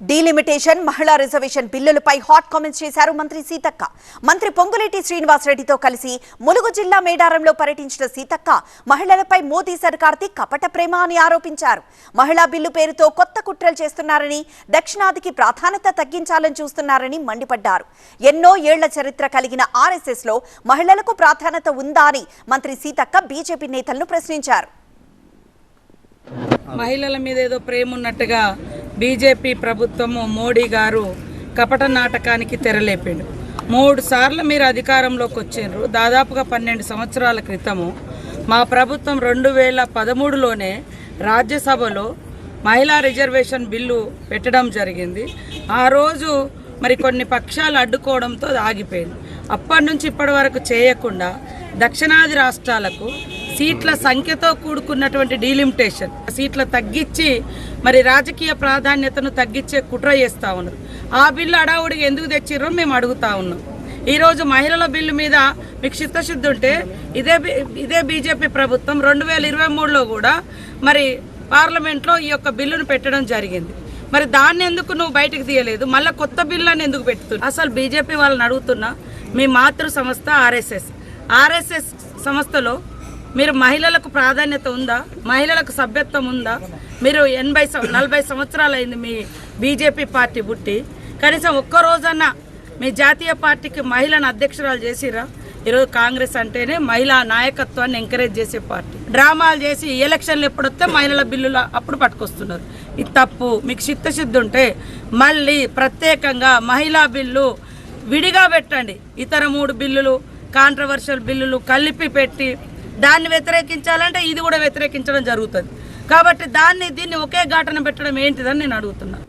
Delimitation మహిళా reservation బిల్లులపై hot comments చేశారు మంత్రి సీతక్క. మంత్రి పొంగులేటి శ్రీనివాసరెడ్డితో కలిసి ములుగు జిల్లా మేడారంలో పర్యటించిన సీతక్క మహిళలపై మోదీ సర్కార్ది కపట ప్రేమ అని ఆరోపించారు. మహిళా బిల్లు పేరుతో కొత్త కుట్రలు చేస్తున్నారని, దక్షిణాదికి ప్రాధాన్యత తగ్గించాలని చూస్తున్నారని మండిపడ్డారు. ఎన్నో ఏళ్ల చరిత్ర కలిగిన ఆర్ఎస్ఎస్ లో మహిళలకు ప్రాధాన్యత ఉందా అని మంత్రి సీతక్క బీజేపీ నేతలను ప్రశ్నించారు. మహిళల మీద ఏదో ప్రేమ ఉన్నట్టుగా బీజేపీ ప్రభుత్వము మోడీ గారు కపట నాటకానికి తెరలేపిండు. 3 సార్లు మీరు అధికారంలోకి వచ్చిండ్రు. దాదాపుగా 12 సంవత్సరాల క్రితము మా ప్రభుత్వం 2013లోనే రాజ్యసభలో మహిళా రిజర్వేషన్ బిల్లు పెట్టడం జరిగింది. ఆ రోజు మరి కొన్ని పక్షాలు అడ్డుకోవడంతో ఆగిపోయింది. అప్పటి నుంచి ఇప్పటి వరకు చేయకుండా దక్షిణాది రాష్ట్రాలకు సీట్ల సంఖ్యతో కూడుకున్నటువంటి డీలిమిటేషన్ సీట్ల తగ్గించి మరి రాజకీయ ప్రాధాన్యతను తగ్గించే కుట్ర చేస్తూ ఉన్నారు. ఆ బిల్లు అడావుడికి ఎందుకు తెచ్చిర్రో మేము అడుగుతా ఉన్నాం. ఈరోజు మహిళల బిల్లు మీద మీకు చిత్తశుద్ధి ఉంటే ఇదే బీజేపీ ప్రభుత్వం 2023లో కూడా మరి పార్లమెంట్లో ఈ యొక్క బిల్లును పెట్టడం జరిగింది. మరి దాన్ని ఎందుకు నువ్వు బయటకు తీయలేదు? మళ్ళీ కొత్త బిల్లు అని ఎందుకు పెడుతున్నావు? అసలు బీజేపీ వాళ్ళని అడుగుతున్నా, మీ మాతృ సంస్థ ఆర్ఎస్ఎస్ సంస్థలో మీరు మహిళలకు ప్రాధాన్యత ఉందా? మహిళలకు సభ్యత్వం ఉందా? మీరు 40 సంవత్సరాలు అయింది మీ బీజేపీ పార్టీ పుట్టి. కనీసం ఒక్కరోజన్నా మీ జాతీయ పార్టీకి మహిళను అధ్యక్షురాలు చేసిరా? ఈరోజు కాంగ్రెస్ అంటేనే మహిళా నాయకత్వాన్ని ఎంకరేజ్ చేసే పార్టీ. డ్రామాలు చేసి ఎలక్షన్లు ఎప్పుడొస్తే మహిళల బిల్లులు అప్పుడు పట్టుకొస్తున్నారు. ఇది తప్పు. మీకు చిత్తశుద్ధి ఉంటే మళ్ళీ ప్రత్యేకంగా మహిళా బిల్లు విడిగా పెట్టండి. ఇతర 3 బిల్లులు, కాంట్రవర్షియల్ బిల్లులు కలిపి పెట్టి దాన్ని వ్యతిరేకించాలంటే ఇది కూడా వ్యతిరేకించడం జరుగుతుంది. కాబట్టి దీన్ని ఒకే ఘాటన పెట్టడం ఏంటిదని నేను అడుగుతున్నాను.